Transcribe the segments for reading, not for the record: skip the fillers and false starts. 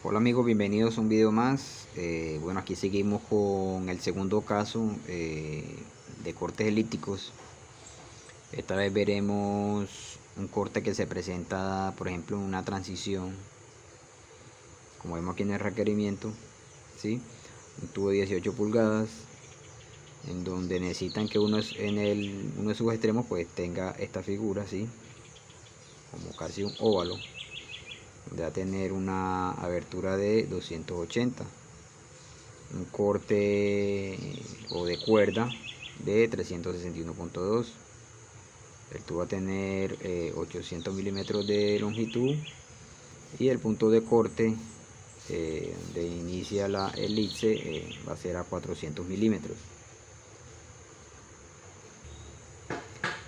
Hola amigos, bienvenidos a un video más. Bueno, aquí seguimos con el segundo caso de cortes elípticos. Esta vez veremos un corte que se presenta, por ejemplo, en una transición, como vemos aquí en el requerimiento, ¿sí? Un tubo de 18 pulgadas, en donde necesitan que uno de sus extremos pues tenga esta figura, ¿sí? Como casi un óvalo, donde va a tener una abertura de 280, un corte o de cuerda de 361.2. El tubo va a tener 800 milímetros de longitud y el punto de corte donde inicia la elipse va a ser a 400 milímetros.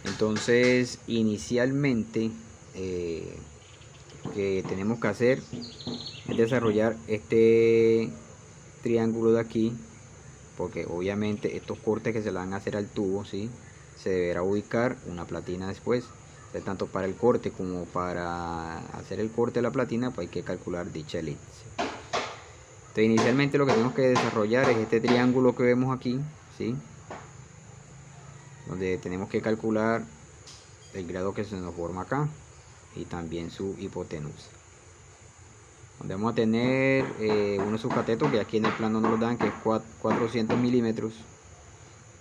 Entonces inicialmente lo que tenemos que hacer es desarrollar este triángulo de aquí, porque obviamente estos cortes que se le van a hacer al tubo, ¿sí? Se deberá ubicar una platina después. Entonces, tanto para el corte como para hacer el corte de la platina, pues hay que calcular dicha elipse. Entonces inicialmente lo que tenemos que desarrollar es este triángulo que vemos aquí, ¿sí? Donde tenemos que calcular el grado que se nos forma acá y también su hipotenusa, donde vamos a tener uno de sus catetos que aquí en el plano nos lo dan, que es 400 milímetros,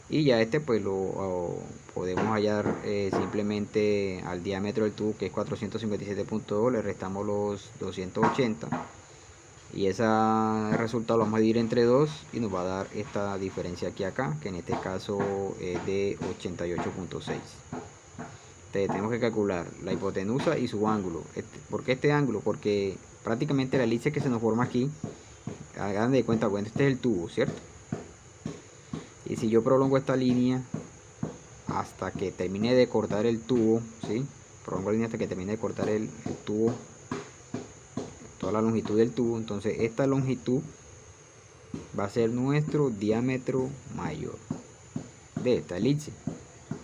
y ya este pues lo podemos hallar simplemente al diámetro del tubo, que es 457.2, le restamos los 280 y ese resultado lo vamos a dividir entre 2 y nos va a dar esta diferencia aquí acá, que en este caso es de 88.6. Tenemos que calcular la hipotenusa y su ángulo. ¿Por qué este ángulo? Porque prácticamente la elipse que se nos forma aquí, hagan de cuenta, bueno, este es el tubo, ¿cierto? Y si yo prolongo esta línea hasta que termine de cortar el tubo, ¿sí? Prolongo la línea hasta que termine de cortar el tubo, toda la longitud del tubo, entonces esta longitud va a ser nuestro diámetro mayor de esta elipse.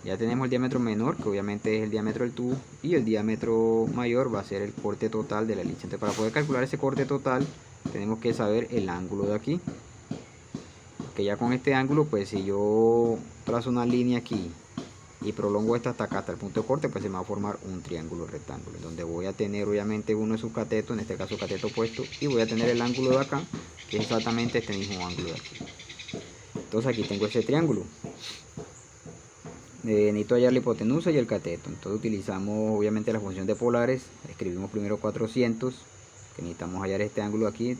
Ya tenemos el diámetro menor, que obviamente es el diámetro del tubo, y el diámetro mayor va a ser el corte total de la elipse. Entonces, para poder calcular ese corte total, tenemos que saber el ángulo de aquí. Que ya con este ángulo, pues si yo trazo una línea aquí y prolongo esta hasta acá, hasta el punto de corte, pues se me va a formar un triángulo rectángulo, donde voy a tener obviamente uno de sus catetos, en este caso cateto opuesto, y voy a tener el ángulo de acá, que es exactamente este mismo ángulo de aquí. Entonces aquí tengo ese triángulo. Necesito hallar la hipotenusa y el cateto. Entonces utilizamos obviamente la función de polares. Escribimos primero 400, que necesitamos hallar este ángulo aquí,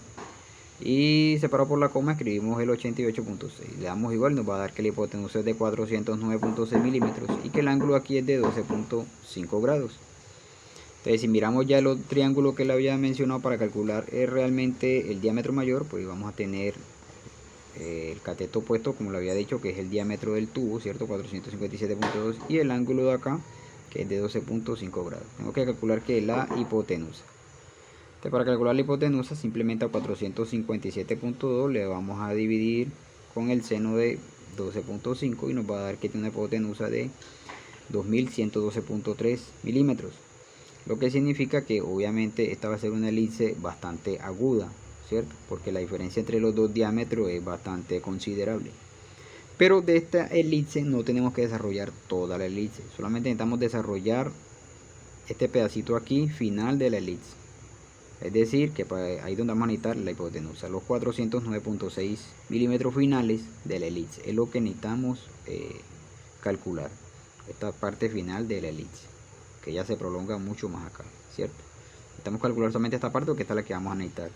y separado por la coma escribimos el 88.6. Le damos igual, nos va a dar que la hipotenusa es de 409.6 milímetros y que el ángulo aquí es de 12.5 grados. Entonces si miramos ya el triángulo que le había mencionado para calcular realmente el diámetro mayor, pues vamos a tener el cateto opuesto, como le había dicho, que es el diámetro del tubo, ¿cierto? 457.2, y el ángulo de acá, que es de 12.5 grados. Tengo que calcular que es la hipotenusa. Entonces, para calcular la hipotenusa, simplemente a 457.2 le vamos a dividir con el seno de 12.5 y nos va a dar que tiene una hipotenusa de 2112.3 milímetros. Lo que significa que obviamente esta va a ser una elipse bastante aguda, ¿cierto? Porque la diferencia entre los dos diámetros es bastante considerable. Pero de esta elipse no tenemos que desarrollar toda la elipse, solamente necesitamos desarrollar este pedacito aquí final de la elipse. Es decir, que ahí donde vamos a necesitar la hipotenusa, los 409.6 milímetros finales de la elipse. Es lo que necesitamos calcular, esta parte final de la elipse, que ya se prolonga mucho más acá, ¿cierto? Necesitamos calcular solamente esta parte, porque esta es la que vamos a necesitar.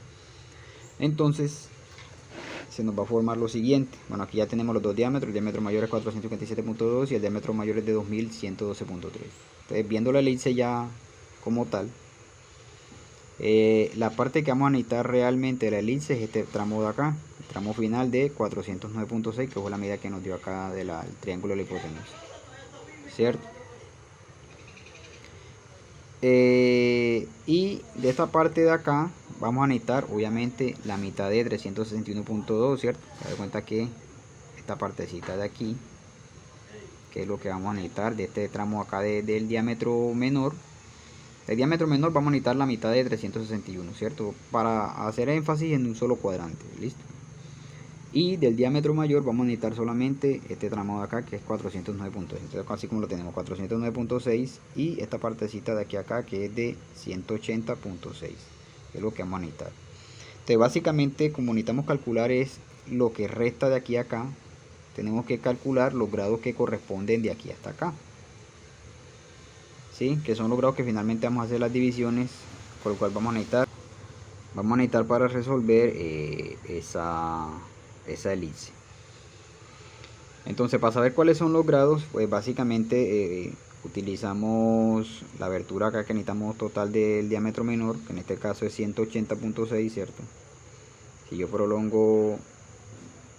Entonces se nos va a formar lo siguiente. Bueno, aquí ya tenemos los dos diámetros. El diámetro mayor es 457.2 y el diámetro mayor es de 2112.3. Entonces, viendo la elipse ya como tal, la parte que vamos a necesitar realmente de la elipse es este tramo de acá, el tramo final de 409.6, que fue la medida que nos dio acá del triángulo de la hipotenusa, ¿cierto? Y de esta parte de acá vamos a necesitar obviamente la mitad de 361.2, ¿cierto? Se da cuenta que esta partecita de aquí, que es lo que vamos a necesitar de este tramo acá del diámetro menor, El diámetro menor vamos a necesitar la mitad de 361, ¿cierto? Para hacer énfasis en un solo cuadrante, ¿listo? Y del diámetro mayor vamos a necesitar solamente este tramo de acá, que es 409.6. Entonces, así como lo tenemos, 409.6, y esta partecita de aquí a acá, que es de 180.6, es lo que vamos a necesitar. Entonces, básicamente, como necesitamos calcular es lo que resta de aquí a acá, tenemos que calcular los grados que corresponden de aquí hasta acá, ¿sí? Que son los grados que finalmente vamos a hacer las divisiones, por lo cual vamos a necesitar para resolver esa elipse. Entonces, para saber cuáles son los grados, pues básicamente utilizamos la abertura acá que necesitamos total del diámetro menor, que en este caso es 180.6, ¿cierto? Si yo prolongo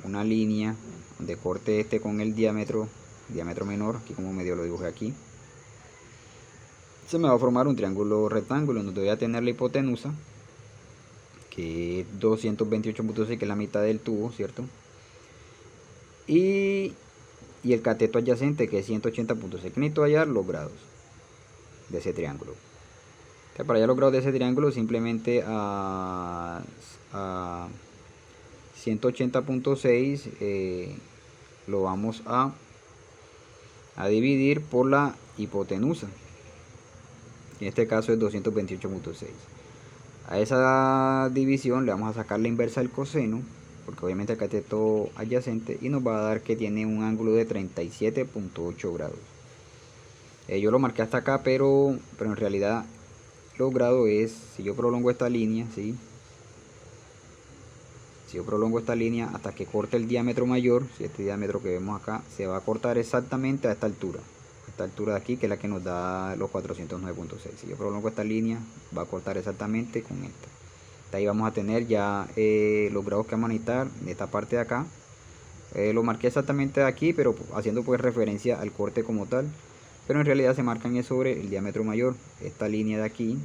una línea donde corte este con el diámetro menor, aquí como medio lo dibujé aquí, se me va a formar un triángulo rectángulo donde voy a tener la hipotenusa, que es 228.6, que es la mitad del tubo, ¿cierto? Y el cateto adyacente, que es 180.6. Necesito hallar los grados de ese triángulo. Entonces, para hallar los grados de ese triángulo, simplemente a 180.6 lo vamos a dividir por la hipotenusa. En este caso es 228.6. A esa división le vamos a sacar la inversa del coseno, porque obviamente el cateto adyacente, y nos va a dar que tiene un ángulo de 37.8 grados. Yo lo marqué hasta acá, pero en realidad los grados es, si yo prolongo esta línea, ¿sí? Si yo prolongo esta línea hasta que corte el diámetro mayor, si este diámetro que vemos acá se va a cortar exactamente a esta altura de aquí, que es la que nos da los 409.6. Si yo prolongo esta línea, va a cortar exactamente con esta. De ahí vamos a tener ya los grados que vamos a necesitar de esta parte de acá. Lo marqué exactamente aquí, pero haciendo pues referencia al corte como tal, pero en realidad se marcan es sobre el diámetro mayor. Esta línea de aquí,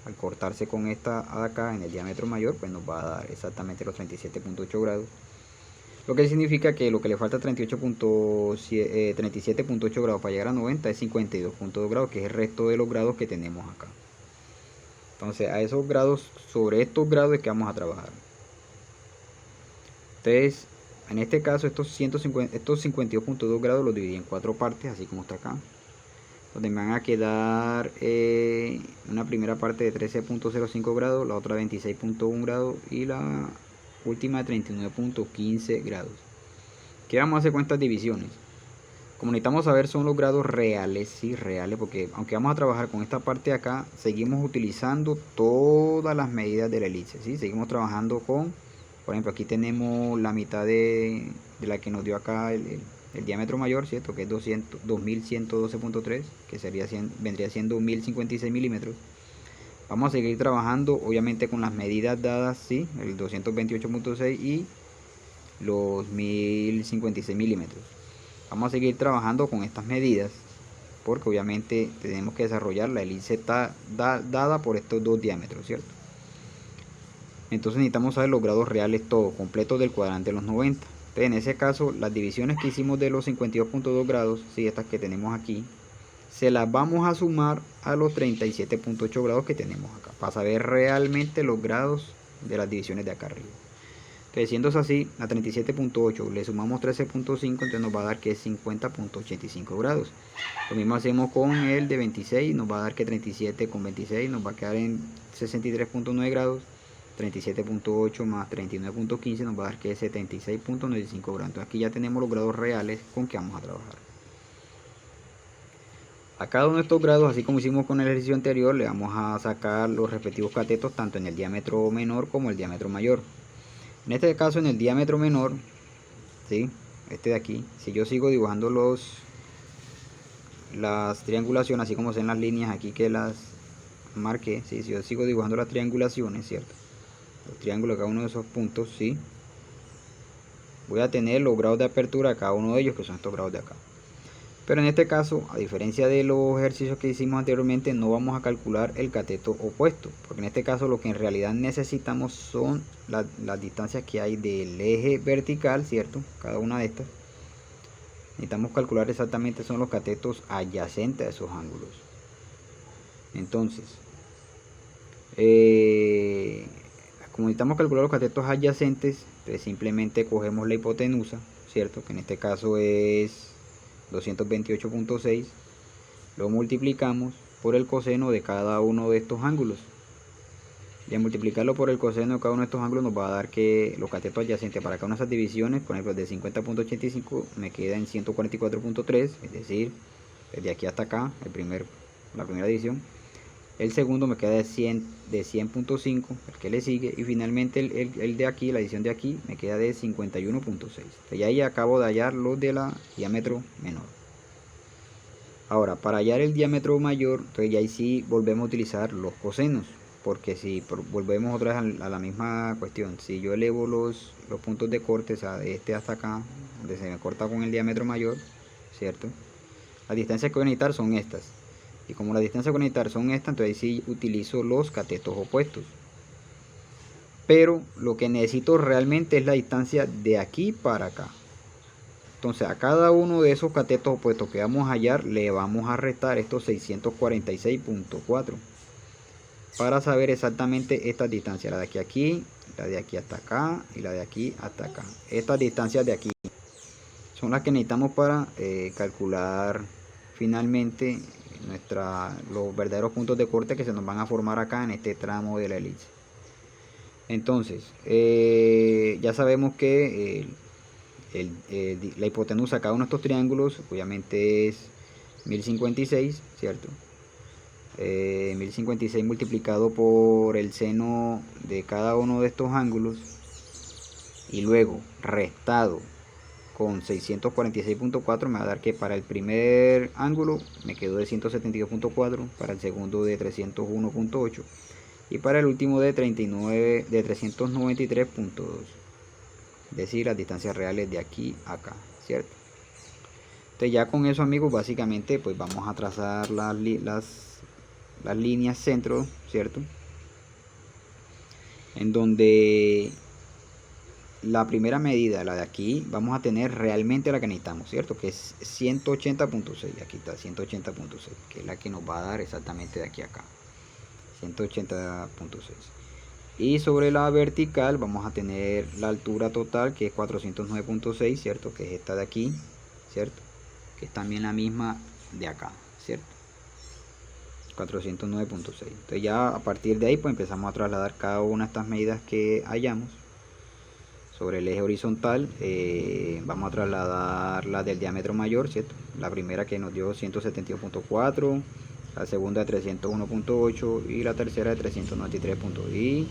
al cortarse con esta de acá en el diámetro mayor, pues nos va a dar exactamente los 37.8 grados. Lo que significa que lo que le falta 37.8 grados para llegar a 90 es 52.2 grados, que es el resto de los grados que tenemos acá. Entonces, a esos grados, sobre estos grados es que vamos a trabajar. Entonces, en este caso, estos 52.2 grados los dividí en 4 partes, así como está acá. Donde me van a quedar una primera parte de 13.05 grados, la otra 26.1 grados y la última de 39.15 grados. ¿Qué vamos a hacer con estas divisiones? Como necesitamos saber son los grados reales, sí, reales, porque aunque vamos a trabajar con esta parte de acá, seguimos utilizando todas las medidas de la elipse, ¿sí? Seguimos trabajando con, por ejemplo, aquí tenemos la mitad de la que nos dio acá el diámetro mayor, ¿cierto? Que es 2112.3, que vendría siendo 1056 milímetros. Vamos a seguir trabajando obviamente con las medidas dadas, ¿sí? El 228.6 y los 1056 milímetros. Vamos a seguir trabajando con estas medidas porque obviamente tenemos que desarrollar la elipse dada por estos dos diámetros, ¿cierto? Entonces necesitamos saber los grados reales todo completos del cuadrante de los 90. Entonces, en ese caso, las divisiones que hicimos de los 52.2 grados, ¿sí? Estas que tenemos aquí, se las vamos a sumar a los 37.8 grados que tenemos acá, para saber realmente los grados de las divisiones de acá arriba. Entonces, siendo así, a 37.8 le sumamos 13.5, entonces nos va a dar que es 50.85 grados. Lo mismo hacemos con el de 26, nos va a dar que 37 con 26 nos va a quedar en 63.9 grados. 37.8 más 39.15 nos va a dar que es 76.95 grados. Entonces aquí ya tenemos los grados reales con que vamos a trabajar. A cada uno de estos grados, así como hicimos con el ejercicio anterior, le vamos a sacar los respectivos catetos tanto en el diámetro menor como el diámetro mayor. En este caso, en el diámetro menor, ¿sí? Este de aquí, si yo sigo dibujando las triangulaciones, así como se ven las líneas aquí que las marqué, ¿sí? Si yo sigo dibujando las triangulaciones, ¿cierto? Los triángulos de cada uno de esos puntos, ¿sí? Voy a tener los grados de apertura de cada uno de ellos, que son estos grados de acá. Pero en este caso, a diferencia de los ejercicios que hicimos anteriormente, no vamos a calcular el cateto opuesto, porque en este caso lo que en realidad necesitamos son las distancias que hay del eje vertical, ¿cierto? Cada una de estas. Necesitamos calcular exactamente son los catetos adyacentes a esos ángulos. Entonces, como necesitamos calcular los catetos adyacentes, entonces simplemente cogemos la hipotenusa, cierto, que en este caso es 228.6, lo multiplicamos por el coseno de cada uno de estos ángulos, y al multiplicarlo por el coseno de cada uno de estos ángulos nos va a dar que los catetos adyacentes para cada una de esas divisiones, por ejemplo de 50.85 me queda en 144.3, es decir, desde aquí hasta acá, la primera división. El segundo me queda de 100.5, el que le sigue, y finalmente el de aquí, la edición de aquí, me queda de 51.6. Y ahí acabo de hallar los de la diámetro menor. Ahora, para hallar el diámetro mayor, entonces ya ahí sí volvemos a utilizar los cosenos, porque si volvemos otra vez a la misma cuestión, si yo elevo los puntos de corte, o sea, de este hasta acá, donde se me corta con el diámetro mayor, ¿cierto? Las distancias que voy a necesitar son estas. Y como las distancias que voy a necesitar son estas, entonces sí utilizo los catetos opuestos. Pero lo que necesito realmente es la distancia de aquí para acá. Entonces a cada uno de esos catetos opuestos que vamos a hallar le vamos a restar estos 646.4 para saber exactamente estas distancias, la de aquí, la de aquí hasta acá y la de aquí hasta acá. Estas distancias de aquí son las que necesitamos para calcular finalmente los verdaderos puntos de corte que se nos van a formar acá en este tramo de la elipse. Entonces ya sabemos que la hipotenusa a cada uno de estos triángulos obviamente es 1056, ¿cierto? 1056 multiplicado por el seno de cada uno de estos ángulos y luego restado con 646.4 me va a dar que para el primer ángulo me quedó de 172.4, para el segundo de 301.8 y para el último de 393.2, es decir, las distancias reales de aquí a acá, ¿cierto? Entonces ya con eso, amigos, básicamente pues vamos a trazar las líneas centro, ¿cierto? En donde la primera medida, la de aquí, vamos a tener realmente la que necesitamos, ¿cierto? Que es 180.6, aquí está 180.6, que es la que nos va a dar exactamente de aquí a acá, 180.6. Y sobre la vertical vamos a tener la altura total, que es 409.6, ¿cierto? Que es esta de aquí, ¿cierto? Que es también la misma de acá, ¿cierto? 409.6. Entonces ya a partir de ahí pues empezamos a trasladar cada una de estas medidas que hallamos. Sobre el eje horizontal vamos a trasladar la del diámetro mayor, ¿cierto? La primera que nos dio 172.4, la segunda de 301.8 y la tercera de 393.2, y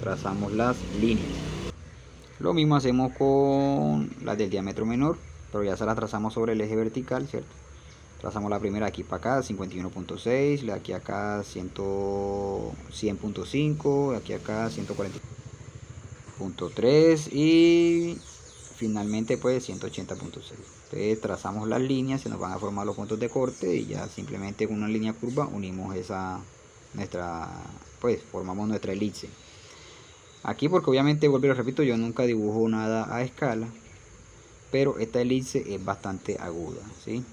trazamos las líneas. Lo mismo hacemos con la del diámetro menor, pero ya se la trazamos sobre el eje vertical, ¿cierto? Trazamos la primera aquí para acá, 51.6, la de aquí acá 100.5, de aquí acá 140.3 y finalmente pues 180.6. Entonces trazamos las líneas, se nos van a formar los puntos de corte y ya simplemente con una línea curva unimos formamos nuestra elipse. Aquí porque obviamente, vuelvo y lo repito, yo nunca dibujo nada a escala, pero esta elipse es bastante aguda, ¿sí?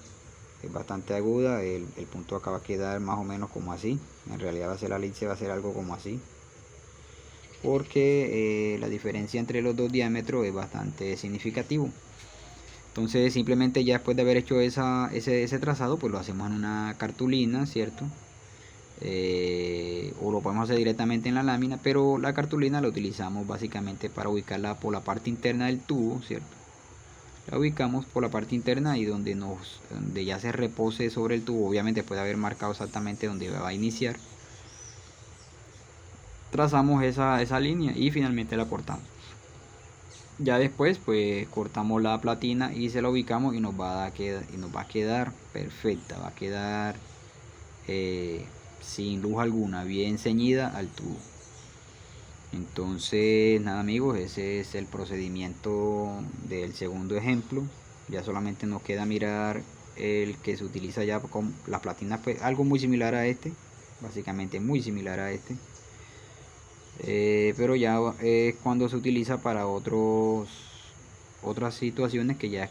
Es bastante aguda, el punto acá va a quedar más o menos como así. En realidad la elipse va a ser algo como así, porque la diferencia entre los dos diámetros es bastante significativo. Entonces simplemente ya después de haber hecho ese trazado, pues lo hacemos en una cartulina, ¿cierto? O lo podemos hacer directamente en la lámina, pero la cartulina la utilizamos básicamente para ubicarla por la parte interna del tubo, ¿cierto? La ubicamos por la parte interna y donde ya se repose sobre el tubo, obviamente puede haber marcado exactamente donde va a iniciar. Trazamos esa línea y finalmente la cortamos. Ya después pues cortamos la platina y se la ubicamos y nos va a quedar perfecta, va a quedar sin luz alguna, bien ceñida al tubo. Entonces nada, amigos, ese es el procedimiento del segundo ejemplo. Ya solamente nos queda mirar el que se utiliza ya con las platinas, pues algo muy similar a este, básicamente muy similar a este, pero ya es cuando se utiliza para otras situaciones, que ya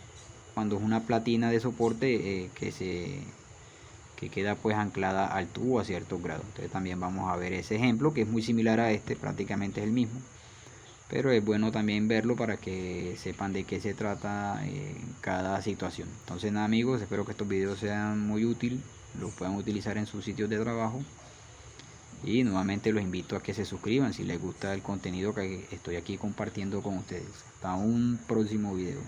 cuando es una platina de soporte que que queda pues anclada al tubo a ciertos grados. Entonces también vamos a ver ese ejemplo, que es muy similar a este, prácticamente es el mismo, pero es bueno también verlo para que sepan de qué se trata cada situación. Entonces nada amigos, espero que estos videos sean muy útiles, los puedan utilizar en sus sitios de trabajo, y nuevamente los invito a que se suscriban si les gusta el contenido que estoy aquí compartiendo con ustedes. Hasta un próximo video.